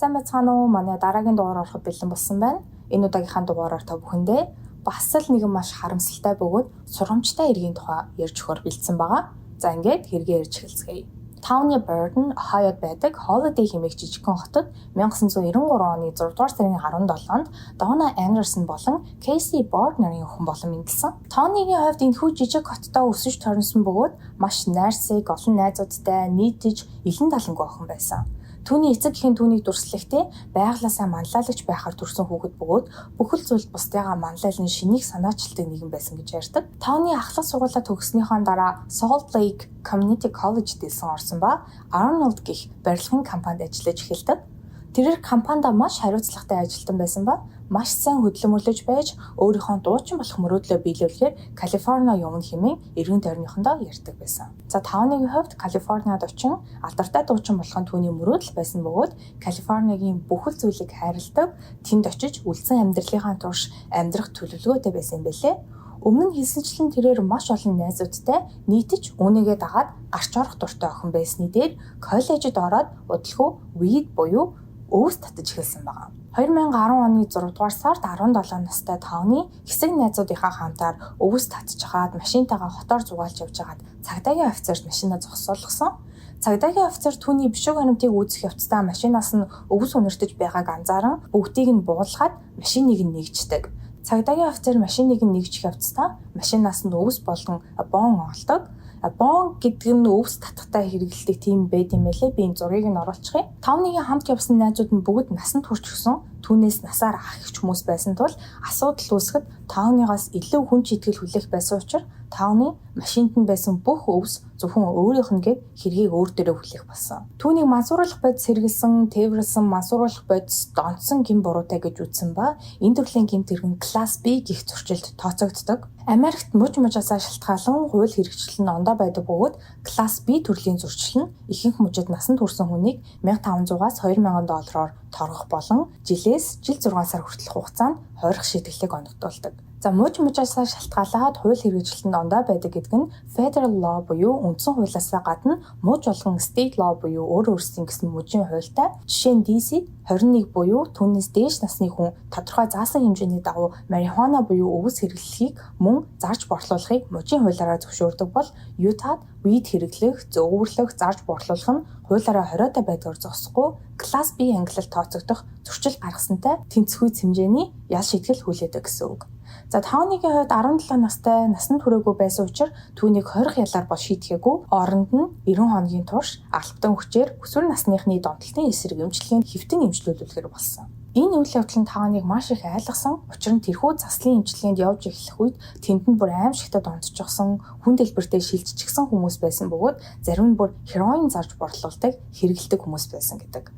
Сайн байцгаана уу? Манай дараагийн дугаар ороход бэлэн болсон байна. Энэ удаагийнхаа дугаараар та бүхэндээ бас л нэгэн маш харамсалтай бөгөөд сургамжтай иргэний тухай ярьж өгөхөөр бэлдсэн байгаа. За ингээд хэрэгээ ярьж эхэлцгээе. Towny Burton, Ohio'д байдаг Holiday хэмээх жижигхэн хотод 1993 оны 6 дугаар сарын 17-нд Donna Anderson болон Casey Bard нарын охин болон мэндэлсэн. Tony-гийн хувьд энэхүү жижиг хоттой өсөж төрсөн бөгөөд маш найрсаг, олон найзуудтай нийтж илэн талангүй охин байсан. Түүний эцэг эхийн түүнийг дүрслэхдээ байглаасаа манлайлагч байхаар төрсэн хүүхэд бөгөөд бүхэл зүйлд бусдыгаа манлайлан шинийг санаачилдаг нэгэн байсан гэж ярьдаг. Тооны ахлах сургуулаа төгснөхийн дараа Salt Lake Community College дэлсэн орсон ба Arnold гэх барилгын компанид ажиллаж эхэлдэг. Тэрээр компанида маш хариуцлагатай ажилтан байсан ба маш сайн хөдөлмөрлөж байж өөрийнхөө дуучин болох мөрөөдлөө биелүүлэхээр Калифорниа явна хэмээн эргэн тойрныхондоо ярьдаг байсан. За Тауныгийн хувьд Калифорниад очин алдартай дуучин болох нь түүний мөрөөдөл байсан бөгөөд Калифорниагийн бүхэл зүйлийг хайрладаг, тэнд очиж үлдсэн амьдралынхаа турш амьдрах төлөвлөгөөтэй байсан юм билээ. Өмнө нь хэлсэнчлэн тэрээр маш олон найзуудтай нийтж үүнийгээ дагаад гарч орох дуртай охин байсны дээр коллежид ороод удалгүй weed буюу өвс татаж эхэлсэн байгаа. 2010 оны 6 дугаар сард 17 настай Тауны хэсэг найзуудынхаа хамтаар өвс татж хаад машинтайгаа хотоор зугаалж явж хагаад цагдаагийн офицерт машинаа зогсоолгосон. Цагдаагийн офицер түүний бишиг баримтыг үүсгэх явцдаа машинаас нь өвс үнэртэж байгааг анзааран бүгдийг нь буулгаад машиныг нь нэгждэг. Цагдаагийн офицер машиныг нь нэгжих явцдаа машинаас нь өвс болон бон олдог. Бон гэдэг нь өвс татахтай хэрэглэдэг тийм байд юм байлээ. Би энэ зургийг нь оруулчихъя. Тауныгийн хамт явсан найзууд нь бүгд насанд хүрч гисэн. Түүнээс насаар ах ихч хүмүүс байсан тул асуудал үүсгэд Тауныгаас илүү хүн читгэл хүлээх байсан учраас Тауны машинд нь байсан бүх өвс зөвхөн өөрийнх нь гээд хэргийг өөр дээрээ хүлээх болсон. Түүнийг мансууруулах бодис хэрэгэлсэн, тээвэрлсэн, мансууруулах бодис донцсон гин буруутай гэж үзсэн ба энэ төрлийн гин тэргэн класс B гэх зурчилд тооцогддог. Америкт мужи мужаасаа шалтгаалan хууль хэрэгжил нь ондоо байдаг бөгөөд класс B төрлийн зурчил нь ихэнх мужид насанд хүрсэн хүнийг $1500-аас $2000 торгох болон жилээс жил 6 сар хүртэлх хугацаанд хойрох шийтгэлийг оногдуулдаг. За мужи мужаасаа шалтгаалаад хууль хэрэгжилтэнд ондоо байдаг гэдэг нь federal law буюу үндсэн хуулиасаа гадна муж болгон state law буюу өөр өөрсдийн гэсэн мужийн хуультай. Жишээ нь DC 21 буюу түүнээс дээш насны хүн тодорхой заасан хэмжээний дагуу марихуана буюу өвс хэрэглэхийг мөн зарж борлуулахыг мужийн хуулиараа зөвшөөрдөг бол Utah-д weed хэрэглэх, зөвөрлөх, зарж борлуулах нь хуулиараа хориотой байдгаар зогсохгүй класс B ангилалд тооцогдох зөрчил гаргасантай тэнцвүүц хэмжээний ял шийтгэл хүлээдэг гэсэн үг. За Тауныгийн хувьд 17 настай насанд хүрээгүй байсан учраас түүнийг хорих ялаар бол шийтгээгүү. Оронд нь 90 хоногийн турш албатан хүчээр өсвөр насныхны донтолтын эсрэг эмчилгээнд хэвтэн эмчлүүлүүлэхээр болсон. Энэ үйл явдал нь Тауныг маш их айлгсан. Учир нь тэрхүү заслын эмчилгээнд явж эхлэх үед тэнд нь бүр аимшигтад онцчихсон, хүн дэлбэртэй шилжчихсэн хүмүүс байсан бөгөөд зарим нь бүр хероин зарж борлуулдаг, хэрэглэдэг хүмүүс байсан гэдэг.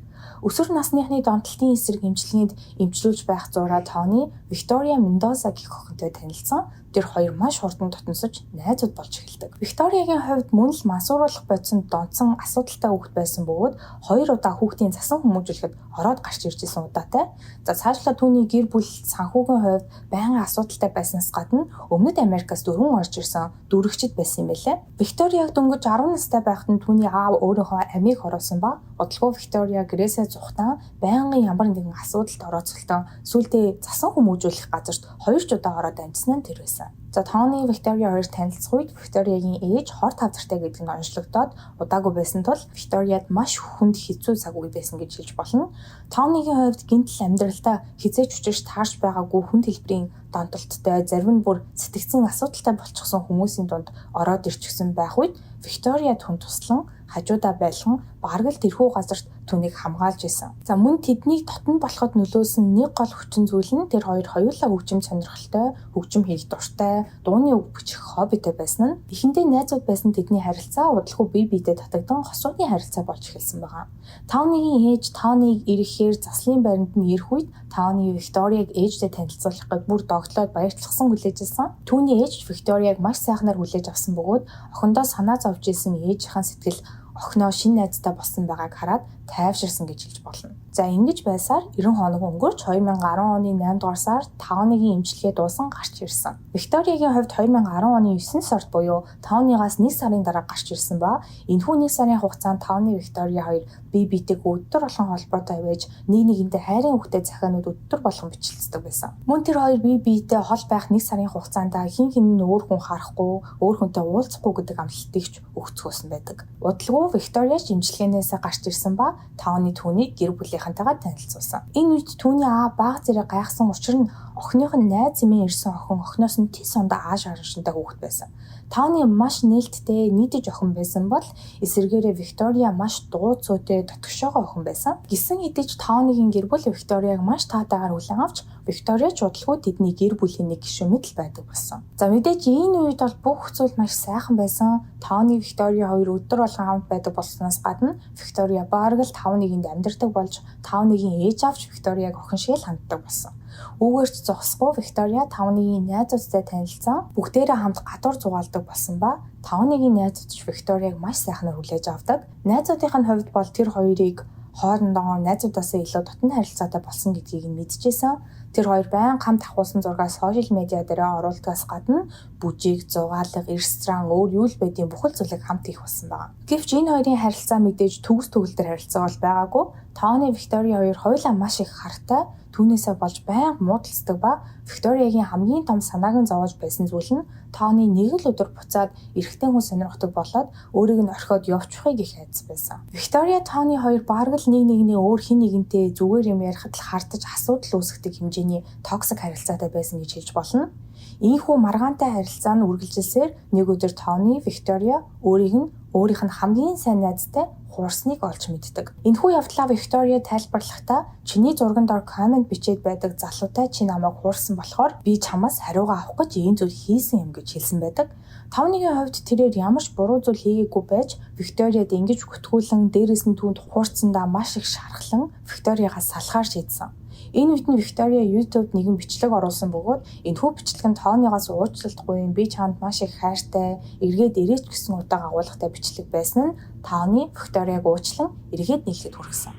Өсвөр насныхны донтолтын эсрэг эмчилгээнд эмчлүүлж байх зураа Тауны Виктория Мендоза гэх охинтой танилцсан. Тэр хоёр маш хурдан дотносож найзууд болж эхэлдэг. Викториягийн хувьд мөн л мансууруулах бодисонд донцсон асуудалтай хүүхэд байсан бөгөөд 2 удаа хүүхдийн засан хүмүүжүүлэхэд ороод гарч иржсэн удаатай. За цаашлаа түүний гэр бүл санхүүгийн хувьд байнгын асуудалтай байснаас гадна Өмнөд Америкаас дөрвөн орж ирсэн дүүрэгчд байсан юм байлээ. Викторияг дөнгөж 10 настай байхад нь түүний аав өөрийнхөө амийг хоруулсан ба удалгүй Виктория гэрээсээ зугатан байнгын ямар нэгэн асуудалд орооцолтон сүулдэ засан хүмүүжүүлэх газарт 2 удаа ороод амжсан нь тэр байсан. За Тауны Виктория хоёр танилцах үед Викториягийн ээж хор тавцартай гэдэг нь онцлогдоод удаагүй байсан тул Викторияд маш хүнд хэцүү цаг үе байсан гэж хэлж болно. Тауныгийн хувьд гинтл амьдралдаа хизээч учирч таарч байгаагүй хүнд хэлбэрийн донтолттой, зарим нь бүр сэтгцэн асуудалтай болчихсон хүмүүсийн дунд ороод ирчихсэн байх үед Виктория түн туслан хажуудаа байлхан бараг л тэрхүү газарт түүнийг хамгаалж исэн. За мөн тэднийг дотн болоход нөлөөсөн нэг гол хүчин зүйл нь тэр хоёр хоёулаа хөгжим сонирхолтой, хөгжим хийх дуртай, дууны үг бичих хоббитэй байсан нь эхэндээ найзууд байсан тэдний харилцаа удалгүй бие биедээ татагдан хосуудын харилцаа болж эхэлсэн байгаа. Тауныгийн ээж Тауныг ирэхээр заслын байранд нь ирэх үед Тауны Викторияг ээжтэй танилцуулах гэж бүр догтлоод баярлахсан хүлээжсэн. Түүний ээж Викторияг маш сайхнаар хүлээж авсан бөгөөд охиндоо санаа зовж исэн ээжийнхэн сэтгэл охиноо шинэ найзтай болсон байгааг хараад тайвширсан гэж хэлж болно. За ингэж байсаар 90 хоног өнгөрч 2010 оны 8 дугаар сард 5-1 эмчилгээ дуусан гарч ирсэн. Викториягийн хувьд 2010 оны 9 сард буюу 5-1-аас 1 сарын дараа гарч ирсэн ба энэхүү 1 сарын хугацаанд 5-ны Виктория хоёр бие биетэйг өдөр болгон холбоотой байж нэг нэгэнтэй хайрын үгтэй захианууд өдөр болгон бичлэлцдэг байсан. Мөн тэр хоёр бие биетэй хол байх 1 сарын хугацаанд хин хин нь өөр хүн харахгүй, өөр хүнтэй уулзахгүй гэдэг амлалтыг ч өгцгөөсөн байдаг. Удалгүй Виктория эмчилгээнээс гарч ирсэн ба 5-ны түүнийг гэр бүлийнхэнтэйгээ танилцуулсан. Энэ үед түүний аав бага зэрэг гайхсан учир нь охиных нь найз эмээ ирсэн охин охиноос нь тис ондоо ааш харшинтай хүүхэд байсан. 5-ны маш нээлттэй нийтэж охин байсан бол эсэргээрээ Виктория маш дуу цөөтэй дотгошоогоо охин байсан. Гисэн хэдиж 5-ны гэр бүл Викторияг маш таатайгаар хүлээн авч Виктория ч удалгүй тэдний гэр бүлийн нэг гишүүн мэт л байдаг болсон. За мэдээж энэ үед бол бүх зүйл маш сайхан байсан. 5-ны Виктория хоёр өдөр болгон хамт байдаг болсноос гадна Виктория бараг л 5-нд амьдардаг болж 5-ийн ээж авч Викторияг охин шиг л ханддаг болсон. Үүгээр ч зогсохгүй Виктория 5-ийн найзуудтай танилцсан. Бүгдээрээ хамт гадуур зугаалдаг болсон ба 5-ийн найзууд ч Викторияг маш сайхнаар хүлээж авдаг. Найзуудынх нь хувьд бол тэр хоёрыг хоорондоо найзуудаасаа илүү дотн харилцаатай болсон гэдгийг нь мэдчихсэн. Тэр хоёр байнга хамт ахуулсан зургаа сошиал медиа дээр оруулдгаас гадна бүжиг, зугаалга, ресторан, өөр юу л байдیں۔ Бүхэл зүйлийг хамт хийх болсон байна. Гэвч энэ хоёрын харилцаа мэдээж төгс төгөлдөр харилцаа бол байгаагүй. 5-ны Виктория хоёр хоёулаа маш их хартай, түүнээсээ болж байнга муудалцдаг ба Викториягийн хамгийн том санааг нь зовоож байсан зүйл нь 5-ны нэг л өдөр буцаад эрэгтэй хүн сонирхдаг болоод өөрийг нь орхиод явчихыг их айдас байсан. Виктория 5-ны хоёр бараг л нэг нэгний өөр хин нэгнтэй зүгээр юм ярихад л хартаж асуудал үүсгдэг хэмжээний токсик харилцаатай байсан гэж хэлж болно. Ийхүү маргаантай харилцаа нь үргэлжилсээр нэг өдөр 5-ны Виктория өөрийнх нь хамгийн сайн найзтай хуурсныг олж мэддэг. Энэхүү явдлаа Виктория тайлбарлахдаа чиний зурган дор комент бичээд байдаг залуутай чи намайг хуурсан болохоор би чамаас хариугаа авах гэж ийм зүйл хийсэн юм гэж хэлсэн байдаг. 5-ийн хувьд тэрээр ямар ч буруу зүйл хийгээгүй байж Викторияд ингэж хөтгүүлэн дээрээс нь түүнд хуурцсандаа маш их шархлан Викториягаас салахаар шийдсэн. Энэ үед нь Виктория YouTube-д нэгэн бичлэг оруулсан бөгөөд энэхүү бичлэг нь 5-аас уучлалтгүй би чамд маш их хайртай, эргээд ирээч гэсэн удааг агуулгатай бичлэг байсан нь 5-ны Викторияг уучлан эргээд нийлэхэд хүргэсэн.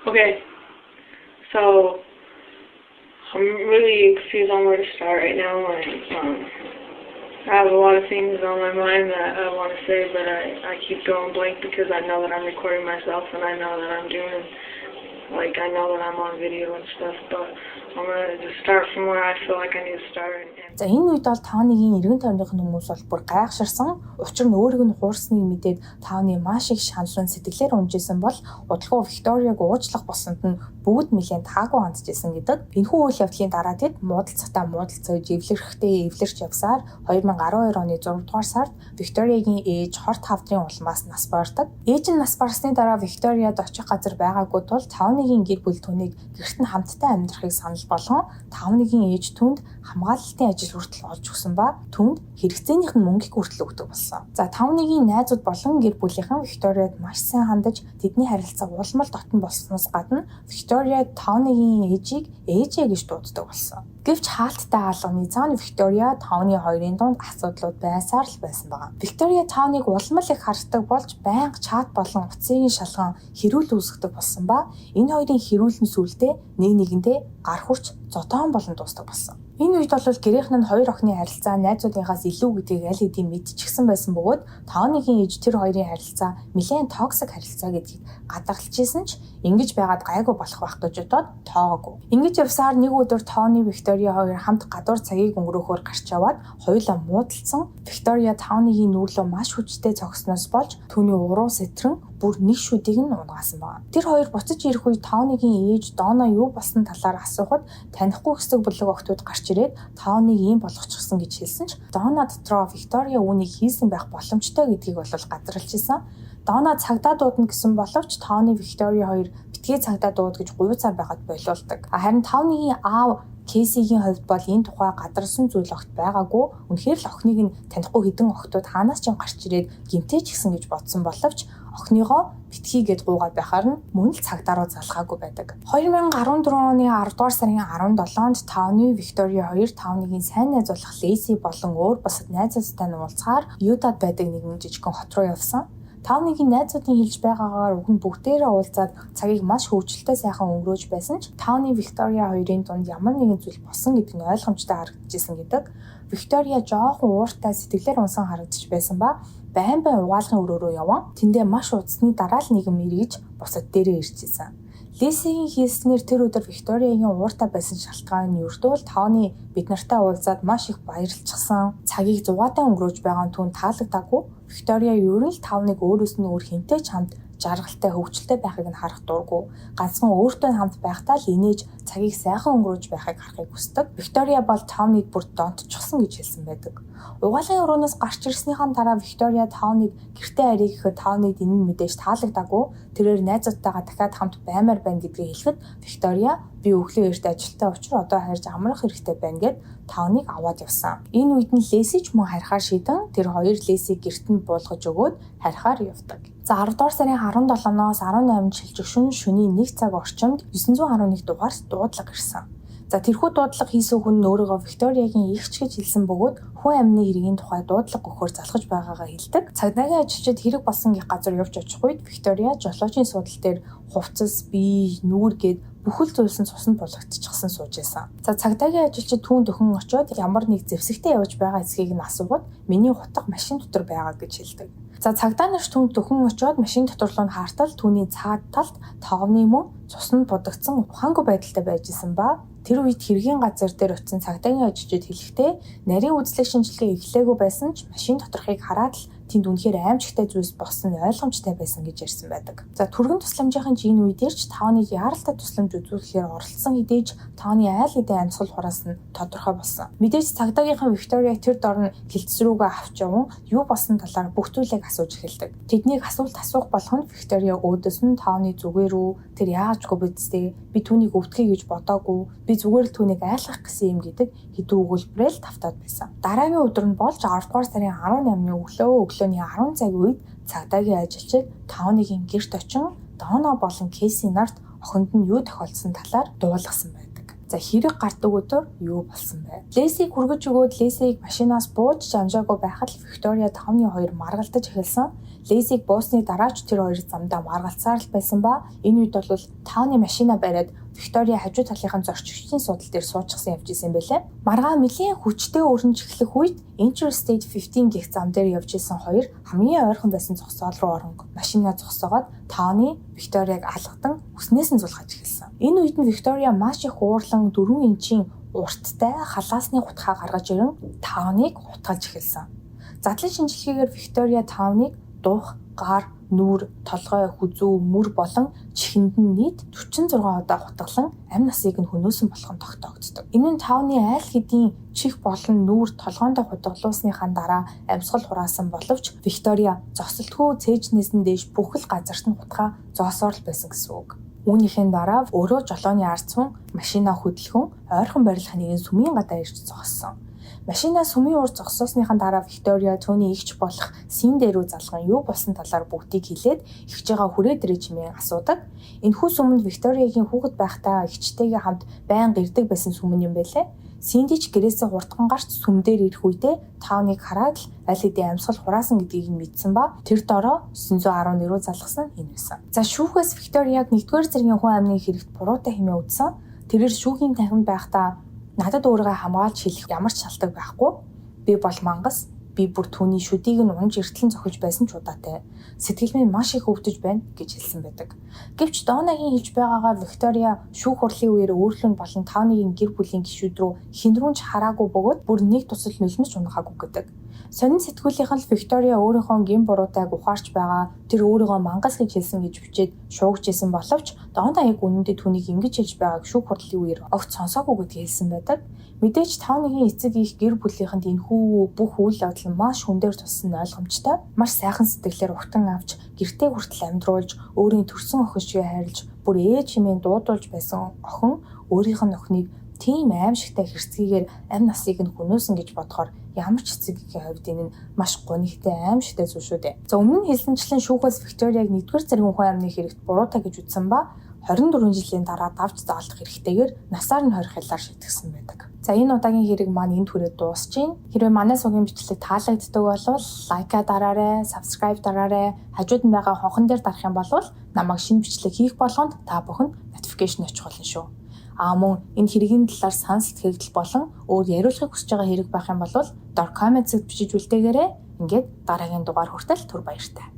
Okay. So I'm really confused on where to start right now. I have a lot of things on my mind that I want to say, but I keep going blank because I know that I'm recording myself and I know that I'm doing I know that I'm on video and stuff, but I'm gonna just start from where I feel like I need to start. За энэ үед бол 5-ийн эргэн тойрных хүмүүс бол бүр гайхширсан. Учир нь өөрийг нь хуурсныг мэдээд 5-ны маш их шаналан сэтгэлээр унжижсэн бол удалгүй Викторияг уучлах болсонд нь бүгд нэлээд таагүй хандчихсан гэдэг. Энэхүү үйл явдлын дараа тэд муудалцахтаа муудалцаж эвлэрхтэй эвлэрч явсаар 2012 оны 6 дугаар сард Викториягийн ээж хорт хавдрын улмаас нас бардаг. Ээж нь нас барсны дараа Викторияд очих газар байгаагүй тул 5-ийн гэр бүл түүнийг гэрт нь хамтдаа амьдрахыг санал болгон 5-ийн ээж түүнд хамгаалалтын ажил хүртэл олж өгсөн ба түүнд хэрэгцээнийх нь мөнгөийг хүртэл өгдөг болсон. За 5-ийн найзууд болон гэр бүлийнхэн Викторияд маш сайн хандаж тэдний харилцаа улмал дотн болсноос гадна Виктория 5-ийн ээжийг ээжээ гэж дууддаг болсон. Гэвч хаалттай хаалганы цаана Виктория 5-ийн хоёрын дунд асуудлууд байсаар л байсан байгаа. Виктория 5-ыг улмал их хардаг болж байнга чат болон утсыг шалган хэрүүл үүсгдэг болсон ба энэ хоёрын хэрүүл нь сүлдээ нэг нэгэндээ гар хүрч зотоон болон дуустдаг болсон. Энэ үед бол гэрийнх нь хоёр охины харилцаа найзуудынхаас илүү гэдгийг аль хэдийн мэдчихсэн байсан бөгөөд 5-ийн ээж тэр хоёрын харилцаа нэлээд токсик харилцаа гэдгийг гадарлаж ирсэн ч ингэж байгаад гайгүй болох байх гэж бодоод тоогоогүй. Ингэж явсаар нэг өдөр 5-ны Виктория хоёр хамт гадуур цагийг өнгөрөөхөөр гарч яваад хоёулаа муудалцсан. Виктория 5-ийн нүүрлөө маш хүчтэй цогсноос болж түүний уруу сэтрэн бүр нэг шүдийг нь унгаасан байна. Тэр хоёр буцаж ирэх үед 5-ийн ээж Дона юу болсон талаар асуухад танихгүй хэсэг бүлэг охтууд гарч ирээд 5-ыг ийм болгочихсон гэж хэлсэн ч Дона дотроо Виктория үүнийг хийсэн байх боломжтой гэдгийг бол гадарлаж исэн. Дона цагдаа дуудана гэсэн боловч 5-ны Виктория хоёр битгий цагдаа дууд гэж гуйцаар байхад болиулдаг. Харин 5-ийн аав Кейсигийн хувьд бол энэ тухай гадарсан зүйл огт байгаагүй. Үнэхээр л охиныг нь танихгүй хэдэн охтууд хаанаас ч гарч ирээд гимтээч гисэн гэж бодсон боловч охиныгоо битгий гэд гуугаад байхаар нь мөн л цагдаа руу залгаагүй байдаг. 2014 оны 10 дугаар сарын 17-нд 5-ны Виктория 2 5-ийн сайн найз болох Лейси болон өөр бусад найзуудтай уулзахаар Ютад байдаг нэгэн жижигхэн хот руу явсан. Таавныгийн найзуудын хэлж байгаагаар уг нь бүгдээрээ уулзаад цагийг маш хөвгчлөлтэй сайхан өнгөрөөж байсан ч Таавны Виктория хоёрын дунд ямар нэгэн зүйл болсон гэдэг нь ойлгомжтой харагдажсэн гэдэг. Виктория жоохон ууртай сэтгэлээр унсан харагдаж байсан ба байн угаалгын өрөөрөө яван тэндээ маш удасны дараа л нэгэн эргэж бусад дээрээ иржсэн. Лесигийн хэлснээр тэр өдөр Викториягийн ууртай байсан шалтгаан нь ердөө л Таавны бид нартай уулзаад маш их баярлчихсан. Цагийг зугаатай өнгөрөөж байгаа нь түүнд таалагдаагүй. Виктория ер нь л Таавныг өөрөөс нь өөр хинтэй ч хамт жаргалтай хөвгчлөлтэй байхыг нь харах дурггүй. Ганцхан өөртөө хамт байхдаа л инээж цагийг сайхан өнгөрөөж байхыг харахыг хүсдэг. Виктория бол Таавныг бүр донтчихсон гэж хэлсэн байдаг. Угаалгын өрөөнөөс гарч ирснийхэн дараа Виктория Таавныг гэртээ арий гэхэд Таавныг энэ нь мэдээж таалагдаагүй. Тэрээр найзуудтайгаа дахиад хамт баймаар байна гэдгийг хэлэхэд Виктория би өглөө эрт ажилтаа учраа одоо харж амрах хэрэгтэй байна гэд Таавныг аваад явсан. Энэ үед нь Леси ч мөн харихаар шийдэн тэр хоёр Лесиг гэрт нь буулгаж өгөөд харихаар явдаг. За 10 дугаар сарын 17-ноос 18 шилжих шөнийн 1 цаг орчимд 911 дугаар дуудлага ирсэн. За тэрхүү дуудлага хийсэн хүн нь өөрийгөө Викториягийн эгч гэж хэлсэн бөгөөд хүн амны хэргийн тухай дуудлага өгөхөөр залхаж байгаагаа хэлдэг. Цагдаагийн ажилчид хэрэг болсон гэх газар явж очих үед Виктория жолоочийн суудал дээр хувцас, бие, нүүр гээд бүхэл зүйлс нь цуснд булгагдчихсан сууж байсан. За цагдаагийн ажилчид түүнд өхөн очиод ямар нэг зэвсэгтэй явж байгаа эсхийг нь асуугаад миний хутга машин дотор байгаа гэж хэлдэг. За цагдаа нар түүнд өхөн очиод машин дотор руу хаартал түүний цаад талд Таавны мөн цуснд будагдсан ухаангүй байдалтай байж исэн ба тэр үед хэргийн газар дээр очисон цагдаагийн ажилчид хэлэхдээ нарийн үзлэг шинжилгээ эхлээгүй байсан ч машин доторхыг хараад л тэнд үнэхээр аимшигтай зүйлс болсон ойлгомжтой байсан гэж ярьсан байдаг. За түргэн тусламжийн энэ үедэр ч Таавныг яаралтай тусламж үзүүлэхээр оролцсон хэдийж Таавны айл хэдийн амьсгал хураас нь тодорхой болсон. Мэдээж цагдаагийнхан Виктория тэр дор нь хилцс рүүгээ авч яван юу болсон талаар бүх зүйлийг асууж эхэлдэг. Тэднийг асуулт асуух болгонд Виктория өөдөөс нь Таавны зүгээр үү? Тэр яагаачгүй бидтэй? Би түүнийг өвдгий гэж бодоогүй. Би зүгээр л түүнийг айлгах гэсэн юм гэдэг хэдэн өгүүлбэрээр л тавтаад байсан. Дараагийн өдөр нь болж 10 дугаар сарын 18-ны өглөөний 10 цагийн үед цагдаагийн ажилчид Таавныгийн гэрт очин Дона болон Кейси нарт охинд нь юу тохиолдсон талаар дуулгасан байдаг. За хэрэг гардаг өдөр юу болсон бэ? Лесиг хүргэж өгөөд Лесиг машинаас бууж амжаагүй байхад Виктория Таавны хоёр маргалдаж эхэлсэн. Лесиг буусны дараа ч тэр хоёр замдаа маргалцаар л байсан ба энэ үед бол Таавны машина бариад Виктория хажуу талынхаа зорчигчдын суудал дээр суучихсан явж исэн байлээ. Маргаа нэлийн хүчтэй өрнөж эхлэх үед Interstate 15 гэх зам дээр явж исэн хоёр хамгийн ойрхон байсан зогсоол руу орон машинаа зогсоогоод Таавны Викторияг алгадан өснөөс нь зулгаж эхэлсэн. Энэ үед нь Виктория маш их уурлан 4 инчийн урттай халаасны хутгаа гаргаж ирэн Таавныг хутгалж эхэлсэн. Задлан шинжилгээгээр Виктория Таавныг дух, гар, нүур, толгой, хүзүү, мөр болон чихэнд нь нийт 46 удаа хутгалан амь насыг нь хөнөөсөн болох нь тогтоогддог. Энэ нь Таавны айл хэдийн чих болон нүур толгоондоо хутгалуулсныхаа дараа амьсгал хураасан боловч Виктория зогсолтгүй цээжнээс нь дээш бүхэл газарт нь хутгаа зоосоор л байсан гэсэн үг. Үүнийхэн дараа өөрөө жолооны арцсан машинаа хөдөлгөн ойрхон барилах нэгэн сүмийн гадаа ирж зогссон. Машинаа сүмийн урд зогсоосныхаа дараа Виктория түүний эгч болох Син дээрөө залган юу болсон талаар бүгдийг хэлээд эгчээгээ хүрээд ирээ чимээ асуудаг. Энэхүү сүмэнд Викториягийн хүүхэд байхдаа эгчтэйгээ хамт байнга ирдэг байсан сүмэн юм байлээ. Синдич гэрээсээ хурдхан гарч сүм дээр ирэх үедээ Таавныг хараад л аль хэдийн амьсгал хураасан гэдгийг нь мэдсэн ба тэр дороо 911 рүү залгасан энэ байсан. За шүүхээс Викторияг 1-р зэргийн хүн амны хэрэгт буруутай хэмээн үзсэн. Тэрээр шүүхийн танхимд байхдаа надад өөрийгөө хамгаалж хэлэх ямар ч шалтгаан байхгүй. Би бол мангас. Би бүр түүний шүдийг нь унж эртлэн зохиж байсан ч удаатай. Сэтгэл минь маш их өвдөж байна гэж хэлсэн байдаг. Гэвч Донагийн хэлж байгаагаар Виктория шүүх хурлын үеэр өөрлөн болон Таавныгийн гэр бүлийн гишүүд рүү хинрүүнч хараагүй бөгөөд бүр нэг тусал нулимс унахаагүй гэдэг. Сонин сэтгүүлийнхэн л Виктория өөрийнхөө гин буруутайг ухаарч байгаа, тэр өөрийгөө мангас гэж хэлсэн гэж бичээд шуугж исэн боловч Дона яг үнэндээ түүнийг ингэж хэлж байгааг шүүх хурлын үеэр огт сонсоогүй гэдгийг хэлсэн байдаг. Мэдээж Таавныгийн эцэг их гэр бүлийнхэнд энэхүү бүх үйл явдал маш хүндээр туссан ойлгомжтой. Маш сайхан сэтгэлээр ухтан авч гэртээ хүртэл амьдруулж өөрийн төрсөн охин шиг хайрлж бүр ээж хэмээн дуудуулж байсан охин өөрийнх нь охиныг тийм аимшигтай хэрцгийгээр амь насыг нь хөнөөсөн гэж бодохоор ямар ч эцэгхийн хувьд энэ нь маш гонигтай аимшигтай зүйл шүү дээ. За өмнө нь хэлсэнчлэн шүүхээс Викторияг 1-р зэргийн хүн амны хэрэгт буруутай гэж үзсэн ба 24 жилийн дараа давж заалдах хэрэгтэйгээр насаар нь хорих ялаар шийтгэсэн байдаг. За энэ удаагийн хэрэг маань энд хүрээд дуусчихин. Хэрвээ манай сувгийн бичлэг таалагддаг бол лайка дараарай, subscribe дараарай. Хажууд нь байгаа хонхон дээр дарах юм бол намайг шинэ бичлэг хийх болгонд та бүхэнд notification очих болно шүү. Мөн энэ хэргийн талаар санал сэтгэл болон өөр яриулахыг хүсэж байгаа хэрэг байх юм бол доор комментсэд бичиж үлдээгээрэй. Ингээд дараагийн дугаар хүртэл түр баяртай.